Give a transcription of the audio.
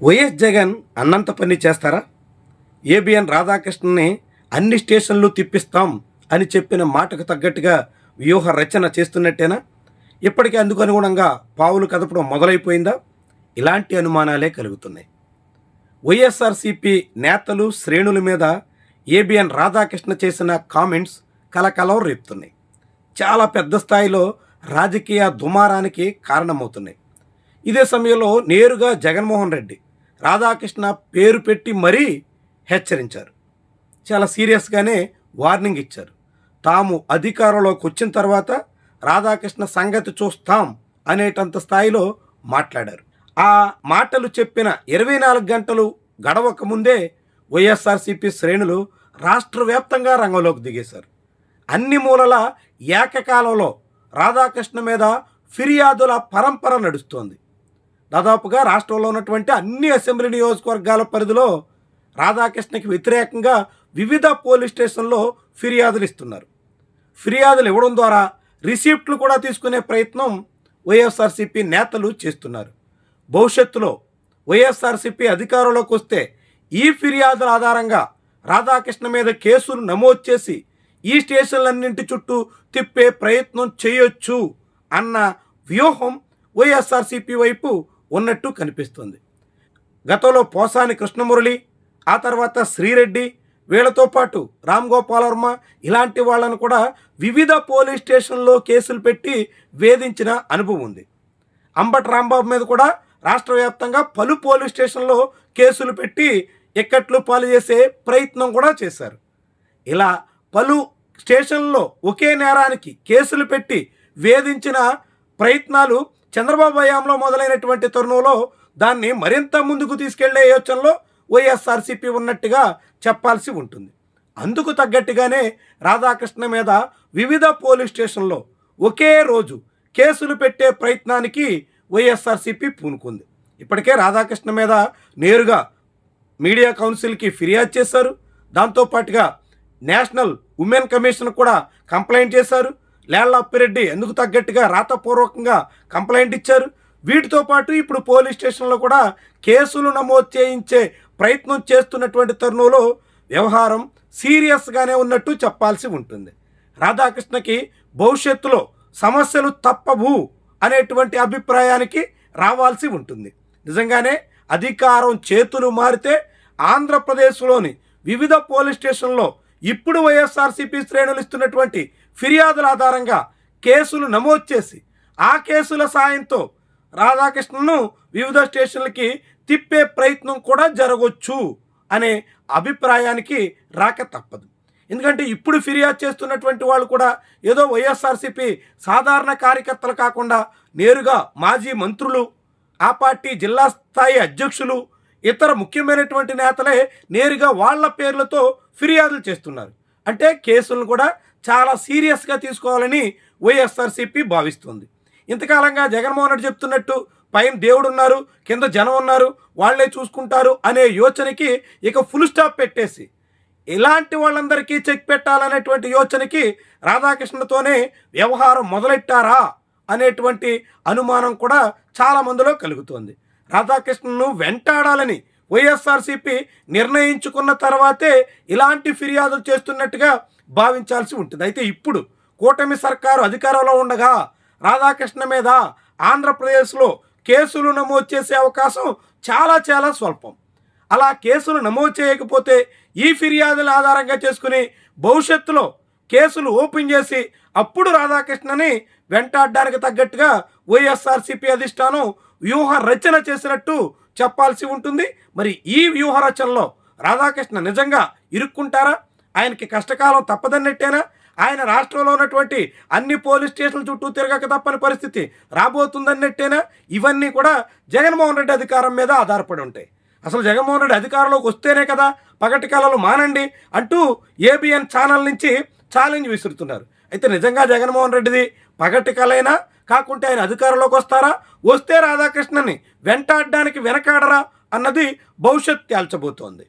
YS Jagan అన్నంత పని చేస్తారా? ఏబిఎన్ రాధాకృష్ణన్ని అన్ని స్టేషన్లు తిప్పిస్తాం అని చెప్పిన మాటకు తగ్గట్టుగా వ్యూహ రచన చేస్తున్నట్టేనా? ఇప్పటికే అందుకు అనుగుణంగా పావులు కదపడం మొదలైపోయిందా? ఇలాంటి అనుమానాలే కలుగుతున్నాయి. వైఎస్ఆర్సీపీ నేతలు శ్రేణుల మీద ఏబిఎన్ రాధాకృష్ణ చేసిన కామెంట్స్ కలకలం రేపుతున్నాయి. చాలా పెద్ద స్థాయిలో రాజకీయ దుమారానికి కారణమవుతున్నాయి. ఇదే సమయంలో నేరుగా జగన్మోహన్ రెడ్డి రాధాకృష్ణ పేరు పెట్టి మరీ హెచ్చరించారు. చాలా సీరియస్గానే వార్నింగ్ ఇచ్చారు. తాము అధికారంలోకి వచ్చిన తర్వాత రాధాకృష్ణ సంగతి చూస్తాం అనేటంత స్థాయిలో మాట్లాడారు. ఆ మాటలు చెప్పిన 24 గంటలు గడవక ముందే వైఎస్ఆర్సీపీ శ్రేణులు రాష్ట్ర వ్యాప్తంగా రంగంలోకి దిగేశారు. అన్ని మూలల ఏకకాలంలో రాధాకృష్ణ మీద ఫిర్యాదుల పరంపర నడుస్తోంది. దాదాపుగా రాష్ట్రంలో ఉన్నటువంటి అన్ని అసెంబ్లీ నియోజకవర్గాల పరిధిలో రాధాకృష్ణకి వ్యతిరేకంగా వివిధ పోలీస్ స్టేషన్లో ఫిర్యాదులు ఇస్తున్నారు. ఫిర్యాదులు ఇవ్వడం ద్వారా రిసిప్ట్లు కూడా తీసుకునే ప్రయత్నం వైఎస్ఆర్సీపీ నేతలు చేస్తున్నారు. భవిష్యత్తులో వైఎస్ఆర్సీపీ అధికారంలోకి వస్తే ఈ ఫిర్యాదుల ఆధారంగా రాధాకృష్ణ మీద కేసులు నమోదు చేసి ఈ స్టేషన్లన్నింటి చుట్టూ తిప్పే ప్రయత్నం చేయొచ్చు అన్న వ్యూహం వైఎస్ఆర్సీపీ వైపు ఉన్నట్టు కనిపిస్తుంది. గతంలో పోసాని కృష్ణమురళి, ఆ తర్వాత శ్రీరెడ్డి, వీళ్లతో పాటు రామ్ గోపాల్ వర్మ ఇలాంటి వాళ్ళను కూడా వివిధ పోలీస్ స్టేషన్లో కేసులు పెట్టి వేధించిన అనుభవం ఉంది. అంబటి రాంబాబు మీద కూడా రాష్ట్ర వ్యాప్తంగా పలు పోలీస్ స్టేషన్లో కేసులు పెట్టి ఇక్కట్లు పాలు చేసే ప్రయత్నం కూడా చేశారు. ఇలా పలు స్టేషన్లో ఒకే నేరానికి కేసులు పెట్టి వేధించిన ప్రయత్నాలు చంద్రబాబు హయాంలో మొదలైనటువంటి తరుణంలో దాన్ని మరింత ముందుకు తీసుకెళ్లే యోచనలో వైఎస్ఆర్సీపీ ఉన్నట్టుగా చెప్పాల్సి ఉంటుంది. అందుకు తగ్గట్టుగానే రాధాకృష్ణ మీద వివిధ పోలీస్ స్టేషన్లో ఒకే రోజు కేసులు పెట్టే ప్రయత్నానికి వైఎస్ఆర్సీపీ పూనుకుంది. ఇప్పటికే రాధాకృష్ణ మీద నేరుగా మీడియా కౌన్సిల్కి ఫిర్యాదు చేశారు. దాంతోపాటుగా నేషనల్ ఉమెన్ కమిషన్ కూడా కంప్లైంట్ చేశారు. లేళ్ల అప్పిరెడ్డి ఎందుకు తగ్గట్టుగా రాతపూర్వకంగా కంప్లైంట్ ఇచ్చారు. వీటితో పాటు ఇప్పుడు పోలీస్ స్టేషన్లో కూడా కేసులు నమోదు చేయించే ప్రయత్నం చేస్తున్నటువంటి తరుణంలో వ్యవహారం సీరియస్గానే ఉన్నట్టు చెప్పాల్సి ఉంటుంది. రాధాకృష్ణకి భవిష్యత్తులో సమస్యలు తప్పవు అనేటువంటి అభిప్రాయానికి రావాల్సి ఉంటుంది. నిజంగానే అధికారం చేతులు మారితే ఆంధ్రప్రదేశ్లోని వివిధ పోలీస్ స్టేషన్లో ఇప్పుడు వైఎస్ఆర్సీపీ శ్రేణులు ఇస్తున్నటువంటి ఫిర్యాదుల ఆధారంగా కేసులు నమోదు చేసి ఆ కేసుల సాయంతో రాధాకృష్ణను వివిధ స్టేషన్లకి తిప్పే ప్రయత్నం కూడా జరగవచ్చు అనే అభిప్రాయానికి రాక తప్పదు. ఎందుకంటే ఇప్పుడు ఫిర్యాదు చేస్తున్నటువంటి వాళ్ళు కూడా ఏదో వైఎస్ఆర్సీపీ సాధారణ కార్యకర్తలు కాకుండా నేరుగా మాజీ మంత్రులు, ఆ పార్టీ జిల్లా స్థాయి అధ్యక్షులు, ఇతర ముఖ్యమైనటువంటి నేతలే నేరుగా వాళ్ళ పేర్లతో ఫిర్యాదులు చేస్తున్నారు. అంటే కేసులను కూడా చాలా సీరియస్గా తీసుకోవాలని వైఎస్ఆర్సీపీ భావిస్తుంది. ఇంతకాలంగా జగన్మోహన్ రెడ్డి చెప్తున్నట్టు పైన దేవుడు ఉన్నారు, కింద జనం ఉన్నారు, వాళ్లే చూసుకుంటారు అనే యోచనకి ఇక ఫుల్ స్టాప్ పెట్టేసి ఇలాంటి వాళ్ళందరికీ చెక్ పెట్టాలనేటువంటి యోచనకి రాధాకృష్ణతోనే వ్యవహారం మొదలెట్టారా అనేటువంటి అనుమానం కూడా చాలా మందిలో కలుగుతోంది. రాధాకృష్ణను వెంటాడాలని వైఎస్ఆర్సీపీ నిర్ణయించుకున్న తర్వాతే ఇలాంటి ఫిర్యాదులు చేస్తున్నట్టుగా భావించాల్సి ఉంటుంది. అయితే ఇప్పుడు కూటమి సర్కారు అధికారంలో ఉండగా రాధాకృష్ణ మీద ఆంధ్రప్రదేశ్లో కేసులు నమోదు చేసే అవకాశం చాలా చాలా స్వల్పం. అలా కేసులు నమోదు చేయకపోతే ఈ ఫిర్యాదుల ఆధారంగా చేసుకుని భవిష్యత్తులో కేసులు ఓపెన్ చేసి అప్పుడు రాధాకృష్ణని వెంటాడడానికి తగ్గట్టుగా వైఎస్ఆర్సీపీ అధిష్టానం వ్యూహ రచన చేసినట్టు చెప్పాల్సి ఉంటుంది. మరి ఈ వ్యూహ రచనలో రాధాకృష్ణ నిజంగా ఇరుక్కుంటారా? ఆయనకి కష్టకాలం తప్పదన్నట్టేనా? ఆయన రాష్ట్రంలో ఉన్నటువంటి అన్ని పోలీస్ స్టేషన్ల చుట్టూ తిరగక తప్పని పరిస్థితి రాబోతుందన్నట్టేనా? ఇవన్నీ కూడా జగన్మోహన్ రెడ్డి అధికారం మీద ఆధారపడి ఉంటాయి. అసలు జగన్మోహన్ రెడ్డి అధికారంలోకి వస్తేనే కదా పగటి కళలు మానండి అంటూ ఏబిఎన్ ఛానల్ నుంచి ఛాలెంజ్ విసురుతున్నారు. అయితే నిజంగా జగన్మోహన్ రెడ్డిది పగటి కళైనా కాకుంటే ఆయన అధికారంలోకి వస్తారా? వస్తే రాధాకృష్ణని వెంటాడడానికి వెనకాడరా అన్నది భవిష్యత్ తేల్చబోతోంది.